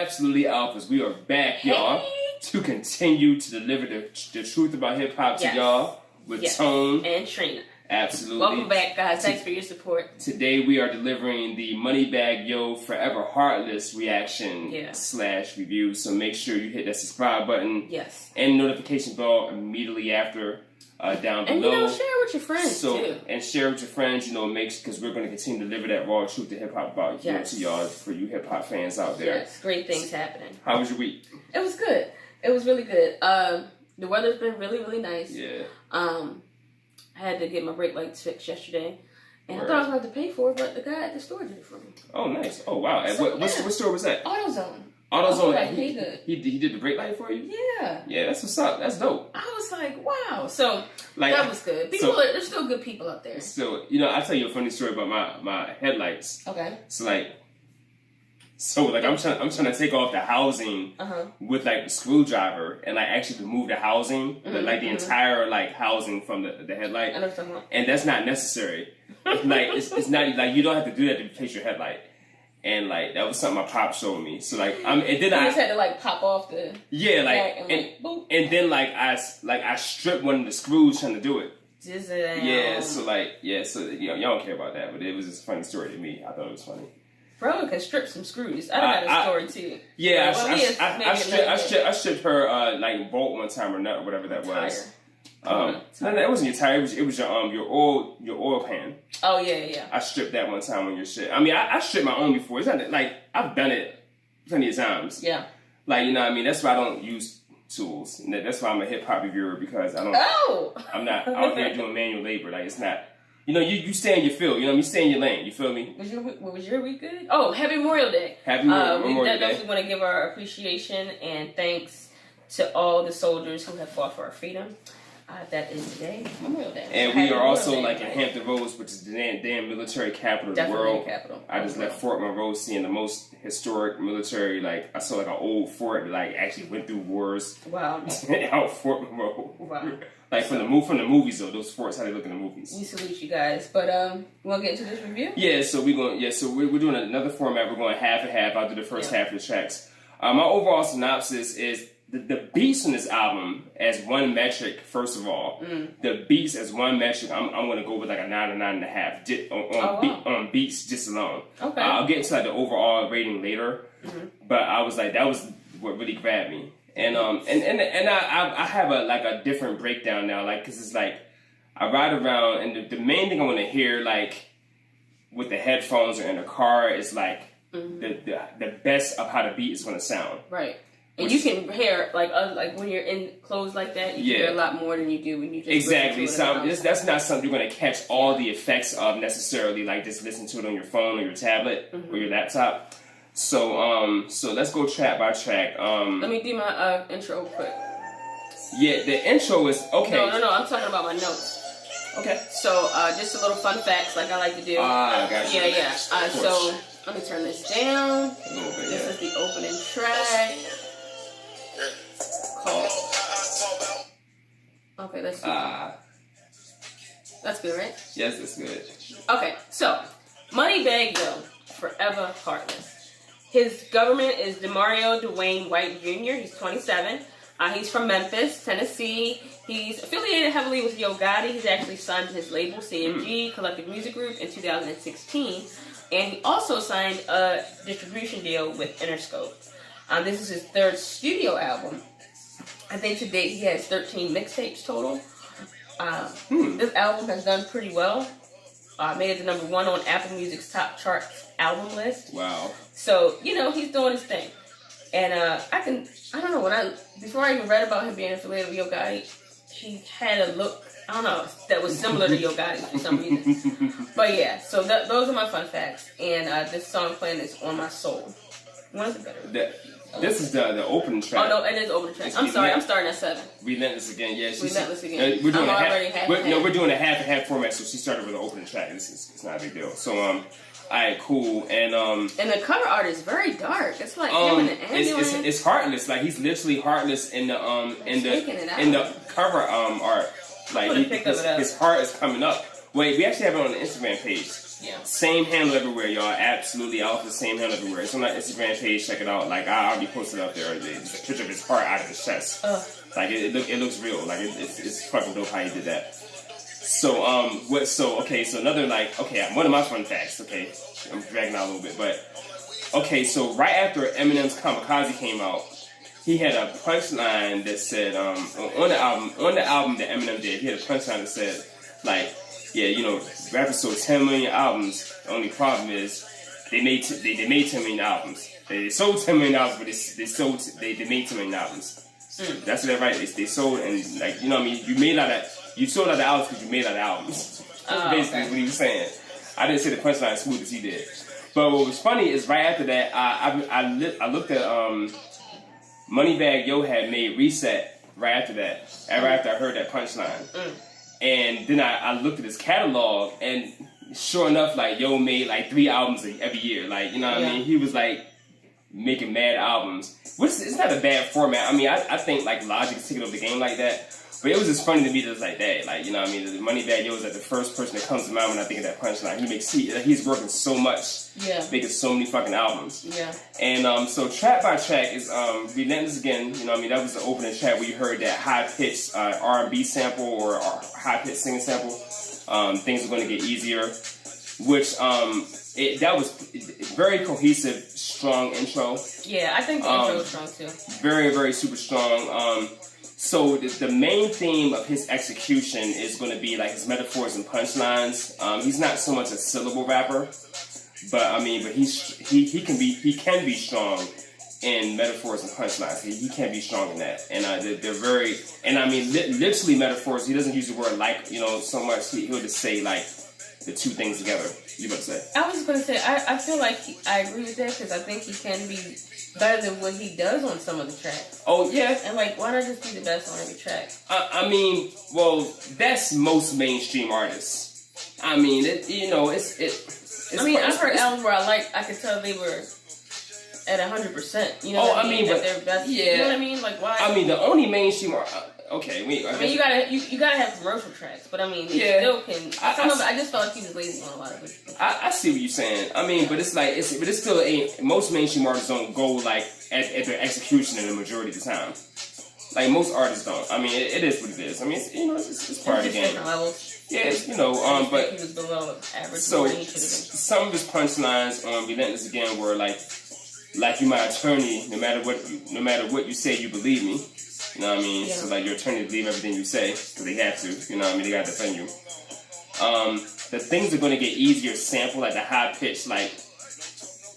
Absolutely Alphas. We are back, y'all, to continue to deliver the truth about hip-hop to y'all with Tone and Trina. Absolutely. Welcome back, guys. Thanks for your support. Today we are delivering the Moneybagg Yo Forever Heartless reaction / review. So make sure you hit that subscribe button and notification bell immediately after down below. And share with your friends too. And share with your friends. Because we're going to continue to deliver that raw truth to hip hop about to y'all, for you hip hop fans out there. Yes, great things happening. How was your week? It was good. It was really good. The weather's been really, really nice. Yeah. I had to get my brake lights fixed yesterday, and I thought I was going to have to pay for it, but the guy at the store did it for me. Oh, nice. Oh, wow. So, what store was that? AutoZone. AutoZone. He did the brake light for you? Yeah. Yeah, that's what's up. That's dope. I was like, wow. So, that was good. There's still good people out there. So, I'll tell you a funny story about my headlights. Okay. So, I'm trying to take off the housing with, the screwdriver and, actually remove the housing, the entire, housing from the headlight. I know what you're talking about. And that's not necessary. It's not, you don't have to do that to replace your headlight. And, that was something my pop showed me. So, and then you just had to, pop off the... Yeah, and then, I stripped one of the screws trying to do it. Yeah, so, y'all don't care about that, but it was just a funny story to me. I thought it was funny. Bro can strip some screws. I got a story too. Yeah, I stripped her bolt one time or nut or whatever that was. No, that wasn't your tire. It was your oil pan. Oh yeah. I stripped that one time on your shit. I mean, I stripped my own before. It's not I've done it plenty of times. Yeah. That's why I don't use tools. That's why I'm a hip hop reviewer, because I don't. Oh. I'm not out there doing manual labor. It's not. You stay in your field. You stay in your lane. You feel me? Was your week good? Oh, Happy Memorial Day. Happy Memorial Day. We definitely want to give our appreciation and thanks to all the soldiers who have fought for our freedom. That is today, Memorial Day. And we are also in Hampton Roads, which is the damn military capital of the world. Capital. I just left Fort Monroe seeing the most historic military. I saw an old fort that actually went through wars. Wow. Out Fort Monroe. Wow. From the movies though, those forts, how they look in the movies. We salute you guys, but we want to get into this review. Yeah, so we're doing another format. We're going half and half. I'll do the first half of the tracks. My overall synopsis is the beats on this album as one metric. First of all, the beats as one metric, I'm going to go with a 9 or 9.5 on beats just alone. Okay. I'll get into the overall rating later, but I was that was what really grabbed me. And I have a different breakdown now, because it's I ride around, and the main thing I want to hear with the headphones or in the car is the best of how the beat is going to sound. Right. And you can hear when you're in clothes like that, you can hear a lot more than you do when you just exactly. So that's not something you're going to catch all the effects of necessarily. Just listen to it on your phone or your tablet or your laptop. So let's go track by track. Let me do my intro quick. Yeah, the intro is okay. No, I'm talking about my notes. Okay. So just a little fun facts like I like to do. Gotcha. Yeah. So let me turn this down. This is the opening track. Okay, let's see. That's good, right? Yes, that's good. Okay, so Moneybagg Yo, Forever Heartless. His government is Demario Dwayne White Jr. He's 27. He's from Memphis, Tennessee. He's affiliated heavily with Yo Gotti. He's actually signed to his label, CMG, Collective Music Group, in 2016. And he also signed a distribution deal with Interscope. This is his third studio album. I think to date he has 13 mixtapes total. This album has done pretty well. Made it to #1 on Apple Music's top chart album list. Wow. So, he's doing his thing. And before I even read about him being affiliated with Yo Gotti, he had a look, that was similar to Yo Gotti's for some reason. But yeah, so those are my fun facts. And this song playing is On My Soul. One of the better. This is the opening track. Oh, no, it is the opening track. I'm sorry, I'm starting at 7. Relentless again, yeah. Relentless again. We're doing we're doing a half and half format, so she started with the opening track. It's not a big deal. So, alright, cool. And the cover art is very dark. It's like him in the ambulance. It's Heartless. He's literally Heartless in the cover art. His heart is coming up. Wait, we actually have it on the Instagram page. Yeah. Same handle everywhere, y'all. Absolutely, I offer the same handle everywhere. It's on my Instagram page. Check it out. Like I already posted up there. It's a picture of his heart out of his chest. Like it looks real. Like it's fucking dope how he did that. So so another one of my fun facts. Okay, I'm dragging out a little bit, but okay. So right after Eminem's Kamikaze came out, he had a punchline that said on the album that Eminem did. He had a punchline that said like, yeah, you know, rappers sold 10 million albums. The only problem is they made 10 million albums. They sold 10 million albums, but they made 10 million albums. That's what they're right. They sold, and like, you know what I mean, you sold out the albums because you made out the albums. That's basically what he was saying. I didn't say the punchline as smooth as he did. But what was funny is right after that, I looked at Moneybagg Yo had made Reset right after that. Ever after I heard that punchline. And then I looked at his catalog, and sure enough, like, Yo made like 3 albums every year. Like, you know what I mean? He was like making mad albums. Which is not a bad format. I mean, I think like Logic's taking over the game like that. But it was just funny to me just like that. Like, you know what I mean? The Moneybagg Yo is like the first person that comes to mind when I think of that punchline. He's working so much. Yeah. Making so many fucking albums. Yeah. And so track by track is Relentless Again. You know what I mean? That was the opening track where you heard that high-pitched R&B sample or high-pitched singing sample. Things are going to get easier. Which, that was very cohesive, strong intro. Yeah, I think the intro was strong too. Very, very super strong. So the main theme of his execution is going to be like his metaphors and punchlines. He's not so much a syllable rapper, but he can be strong in metaphors and punchlines. He can be strong in that, and they're very. And I mean, literally metaphors. He doesn't use the word like, you know, so much. He'll just say like the two things together. You about to say? I was going to say I feel like I agree with that because I think he can be better than what he does on some of the tracks. Oh yeah, and like, why not just be the best on every track? I mean, well, that's most mainstream artists. I mean, it's I've heard albums where I could tell they were at 100%. You know what I mean? But they're best. Yeah. You know what I mean? Like, why? I mean, the only mainstream I mean, you gotta have commercial tracks, but I mean, you still can. I just felt like he was lazy on a lot of it. I see what you're saying. I mean, but it's still most mainstream artists don't go like at their execution in the majority of the time. Like most artists don't. I mean, it is what it is. I mean, it's part of the game. Different levels. Yeah, but he was below average. So some of his punchlines on Relentless Again were like you my attorney, no matter what you say, you believe me. You know what I mean? Yeah. So like your attorney believe everything you say because they have to. You know what I mean? They gotta defend you. The things are gonna get easier. Sample like the high pitch, like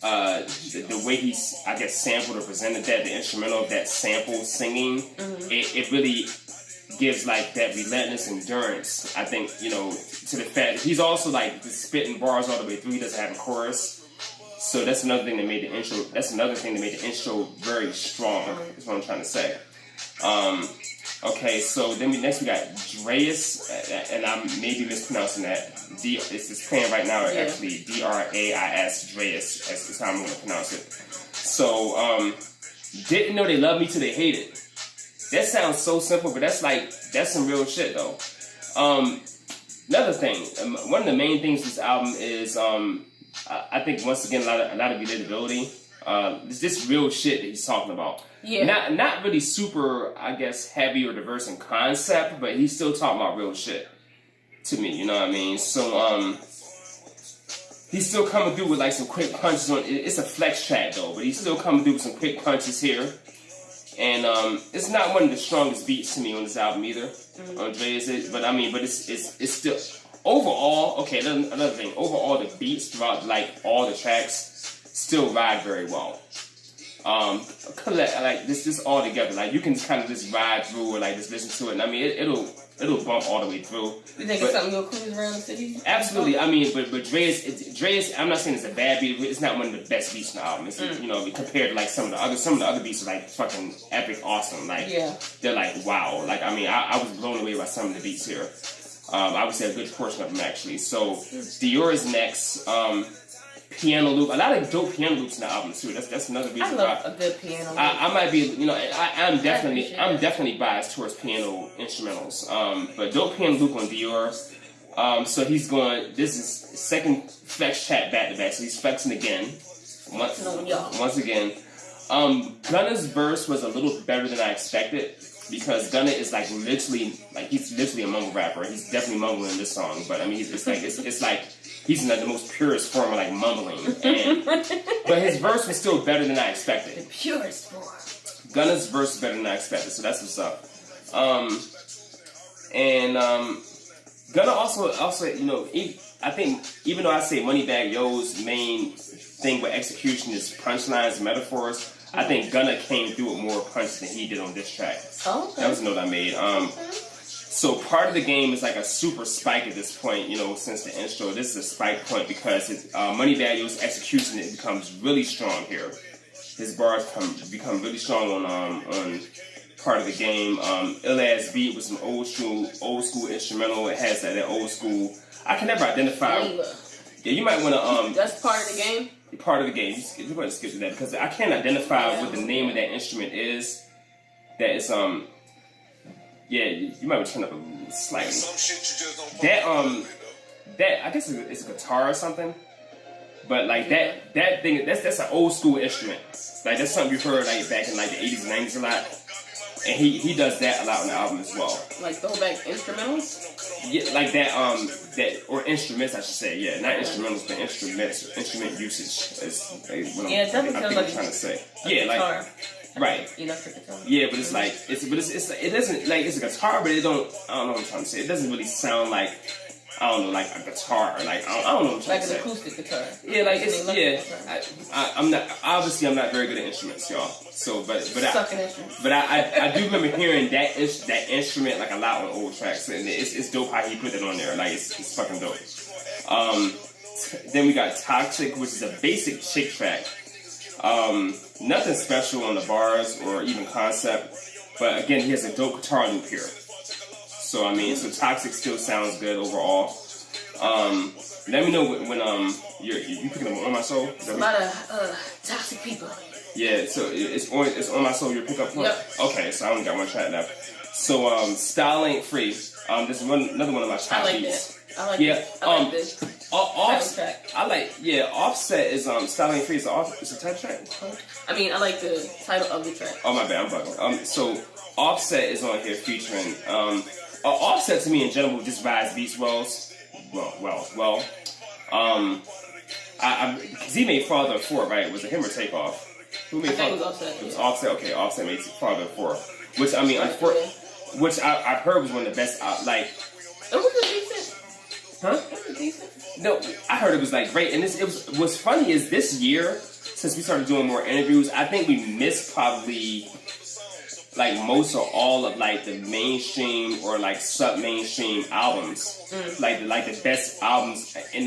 the way he sampled or presented that, the instrumental of that sample singing. Mm-hmm. It really gives like that relentless endurance. I think, you know, to the fact he's also like spitting bars all the way through. He doesn't have a chorus. So that's another thing that made the intro. That's another thing that made the intro very strong. Is what I'm trying to say. Okay, so then we got Dreas, and I'm maybe mispronouncing that. It's playing right now. Actually, Drais, Dreas. That's how I'm going to pronounce it. So, didn't know they love me till they hate it. That sounds so simple, but that's some real shit though. Another thing, one of the main things of this album is I think once again a lot of relatability. It's just real shit that he's talking about. Yeah. Not really super, I guess, heavy or diverse in concept, but he's still talking about real shit to me. You know what I mean? So he's still coming through with like some quick punches on. It's a flex track though, but he's still coming through with some quick punches here. And it's not one of the strongest beats to me on this album either. Andreas, but it's still overall okay. Another thing, overall the beats throughout like all the tracks still ride very well. Like this all together. Like you can kind of just ride through or like just listen to it. And I mean, it'll bump all the way through. You think it's something you'll cruise around the city? Absolutely. I mean, but Dreas, I'm not saying it's a bad beat. It's not one of the best beats in the album. It's, you know, compared to like some of the other beats are like fucking epic, awesome. Like they're like wow. Like I mean, I was blown away by some of the beats here. I would say a good portion of them actually. So Dior is next. Piano loop, a lot of dope piano loops in the album too. That's another reason. I love a good piano loop. I might be, you know, I'm definitely biased towards piano instrumentals. But dope piano loop on Dior. So he's going. This is second flex track back to back. So he's flexing again. Once again. Gunna's verse was a little better than I expected because Gunna is he's literally a mumble rapper. He's definitely mumbling in this song, but I mean, it's like he's in the most purest form of like mumbling. But his verse was still better than I expected. The purest form. Gunna's verse is better than I expected, so that's what's up. Gunna also, I think even though I say Moneybagg Yo's main thing with execution is punchlines, metaphors, I think Gunna came through with more punch than he did on this track. Oh, okay. That was a note I made. So part of the game is like a super spike at this point, since the intro. This is a spike point because Moneybagg Yo's execution, it becomes really strong here. His bars become really strong on part of the game. Ill Ass Beat with some old school instrumental. It has that old school. I can never identify. Yeah, you might want to. That's part of the game. Part of the game. You want to skip to that because I can't identify what the name of that instrument is. That is Yeah, you might want to turn up a little slightly. That I guess it's a guitar or something. But like that thing, that's an old school instrument. Like that's something you heard like back in like the 80s and 90s a lot. And he does that a lot on the album as well. Like throwback instrumentals? Yeah, like that or instruments I should say. Yeah, not instrumentals, but instrument usage is what I'm trying to say. Yeah, guitar. like right. Electric guitar. Yeah, but it's like it doesn't like it's a guitar, but I don't know what I'm trying to say. It doesn't really sound like I don't know, like a guitar, like I don't know what I'm trying to say. Like an acoustic guitar. Yeah, like it's I'm not very good at instruments, y'all. So, but I do remember hearing that instrument like a lot on old tracks, and it's dope how he put it on there. Like it's fucking dope. Then we got Toxic, which is a basic chick track. Nothing special on the bars or even concept, but again, he has a dope guitar loop here. So I mean, Toxic still sounds good overall. Let me know when you picking up On My Soul. A lot of toxic people. Yeah, so it's On My Soul your pickup point. Yep. Okay, so I only got one track left. So Style Ain't Free. This is another one of my top beats. I like this. Offset. Offset is Style Ain't Free is a title track. I mean, I like the title of the track. Oh my bad, I'm bugging. So Offset is on here featuring. Offset to me in general just rides beats well. Because he made Father of 4, right? Was it him or Takeoff? Who made Father? It was Offset. It was Offset. Okay, Offset made Father of 4, which I mean, which I've heard was one of the best. Like, it was decent. Huh? It was decent. No, I heard it was like great. And what's funny is this year, since we started doing more interviews, I think we missed probably like most or all of like the mainstream or like sub-mainstream albums, like the best albums in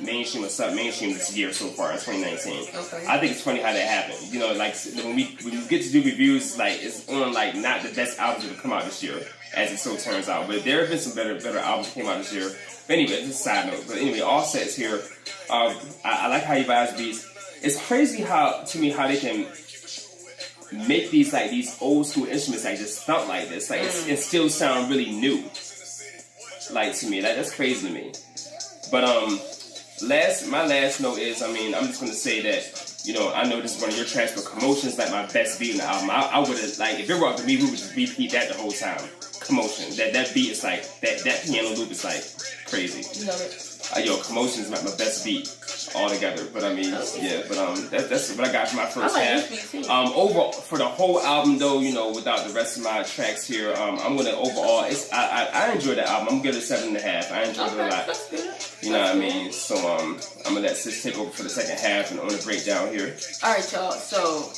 mainstream or sub-mainstream this year so far in 2019. Okay. I think it's funny how that happened. Like when we get to do reviews, like it's on like not the best albums that have come out this year, as it so turns out. But there have been some better albums that came out this year. But anyway, just a side note. But anyway, Offset's here. I like how he vibes beats. It's crazy how they can make these old school instruments like just thump like this, like it still sound really new. Like to me, that's crazy to me. But my last note is, I mean, I'm just gonna say that I know this is one of your tracks, but Commotion is like my best beat in the album. I would have like if it were up to me, we would just repeat that the whole time. Commotion, that beat is like that piano loop is like crazy. You love it. Commotion is like my best beat altogether. But I mean, that's what I got for my first half. Overall, for the whole album though, without the rest of my tracks here, I'm gonna overall. I enjoyed the album. I'm gonna give it a 7.5. I enjoyed it a lot. That's good. You know what I mean? So I'm gonna let Sis take over for the second half and on the breakdown here. All right, y'all. So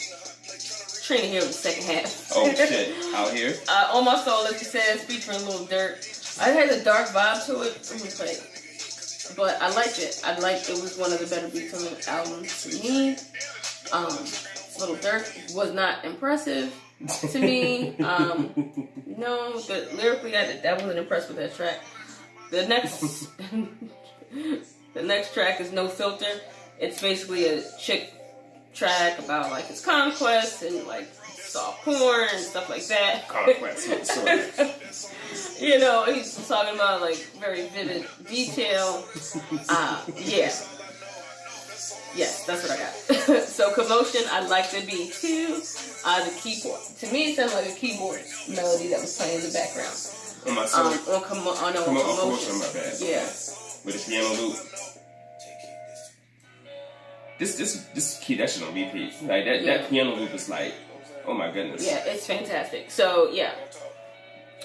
Trina here with the second half. Oh shit, out here. On My Soul, as you said, featuring Lil Durk. I had a dark vibe to it. It was like. But I liked it. It was one of the better beats on the album to me. Lil Durk was not impressive to me. Lyrically, I wasn't impressed with that track. The next track is No Filter. It's basically a chick track about like his conquest and like soft porn and stuff like that. Conquest. You know, he's talking about like very vivid detail. Yeah. Yes, that's what I got. So Commotion, I like the beat too. The keyboard. To me, it sounded like a keyboard melody that was playing in the background. On my song. On Commotion. My bad. Yeah. With the piano loop. This key, that shit on repeat. Like that piano loop is like, oh my goodness. Yeah, it's fantastic. So yeah,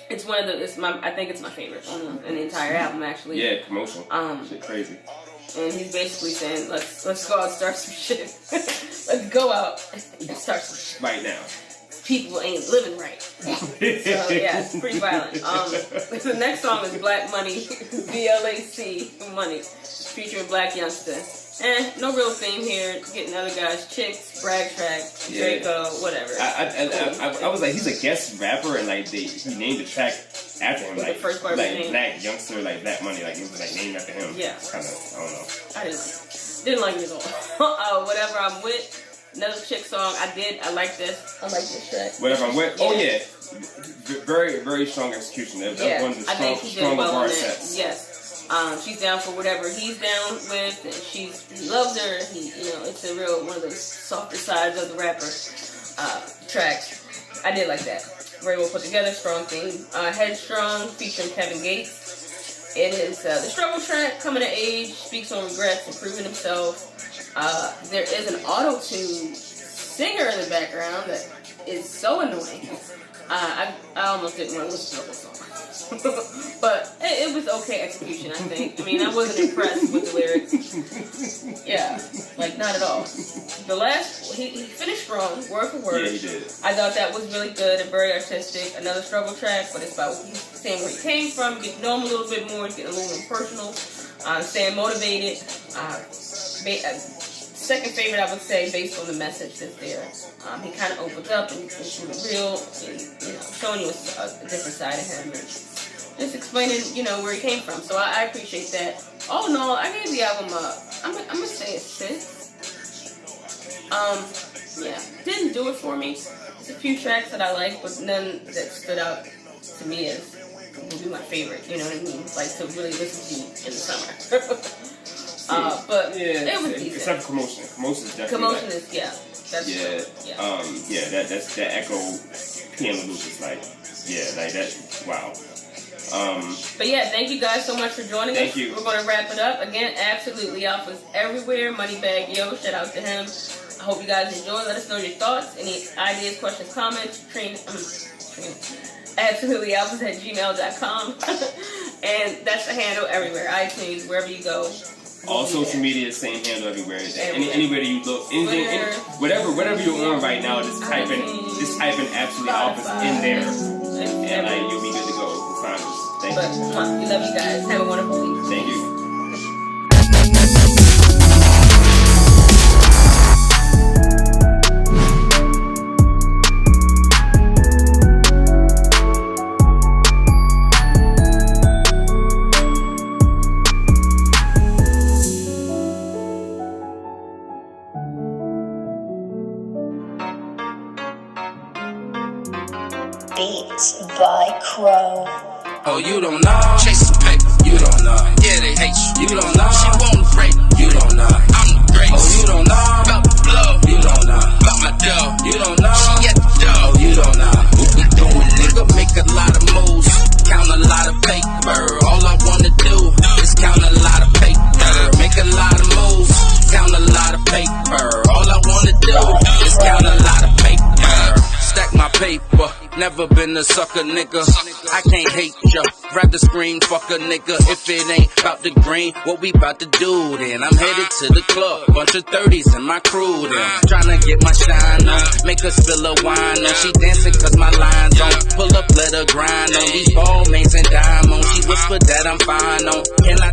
it's one of the. I think it's my favorite on the entire album actually. Yeah, Commotion. Shit crazy. And he's basically saying, let's go out and start some shit. Let's go out and start some shit. Right now. People ain't living right. So yeah, it's pretty violent. The next song is Black Money, BLAC Money, featuring Black Youngster. No real theme here. Getting other guys' chicks, brag track, Draco, whatever. I was like, he's a guest rapper, and like he named the track after him, like the first part like Black Youngster, like Black Money, like it was like named after him. Yeah, kind of. I don't know. I didn't like it at all. Whatever I'm with. Another chick song. I like this. I like this track. Whatever I'm with. Oh yeah, very very strong execution. That's one of the stronger bar sets. Yes. She's down for whatever he's down with, and he loves her. It's a real one of those softer sides of the rapper tracks. I did like that. Very well put together, strong theme. Headstrong featuring Kevin Gates. It is the struggle track, coming of age, speaks on regrets, improving himself. There is an auto-tune singer in the background that is so annoying. I almost didn't want to listen to the whole song. But it was okay execution, I think. I mean, I wasn't impressed with the lyrics. Yeah, like not at all. The last, he finished strong, word for word. Yeah, he did. I thought that was really good and very artistic. Another struggle track, but it's about he's saying where he came from, getting to know him a little bit more, getting a little more personal, staying motivated. Second favorite, I would say, based on the message that's there. He kind of opens up and into the real, and, showing you a different side of him, and just explaining, where he came from. So I appreciate that. All in all, I gave the album I'm gonna say a 6. Yeah, didn't do it for me. There's a few tracks that I like, but none that stood out to me as would be my favorite. You know what I mean? Like to really listen to in the summer. But it was decent. Except for Commotion. Commotion is definitely. Commotion is that's that echo piano loop is like that. Wow. But yeah, thank you guys so much for joining us. Thank you. We're going to wrap it up again. Absolutely Alpha's everywhere. Moneybagg Yo, shout out to him. I hope you guys enjoy. Let us know your thoughts, any ideas, questions, comments. AbsolutelyAlphas@gmail.com. And that's the handle everywhere. iTunes, wherever you go. All social media, same handle everywhere. Anywhere that you look, whatever you're on right now, just type in Absolutely Alphas in there, and you'll be good to go. Find us. Thank you. We love you guys. Have a wonderful week. Thank you. Beats by Crow. Oh, you don't know. Chasing paper, you don't know. Yeah, they hate you, you don't know. She wanna break, you don't know. I'm the greatest. Oh, you don't know. About the blow, you don't know. About my dough, you don't know. She at the dough, you don't know. What we doing, nigga? Make a lot of moves, count a lot of paper. All I wanna do is count a lot of paper. Make a lot of moves, count a lot of paper. All I wanna do is count a lot of paper. Stack my paper. Never been a sucker, nigga. I can't hate ya. Rather scream, fuck a nigga. If it ain't about the green, what we about to do then? I'm headed to the club. Bunch of 30s in my crew then. Tryna get my shine on. Make her spill a wine on. She dancing cause my line's on. Pull up, let her grind on. These ball mains and diamonds. She whispered that I'm fine on. Can I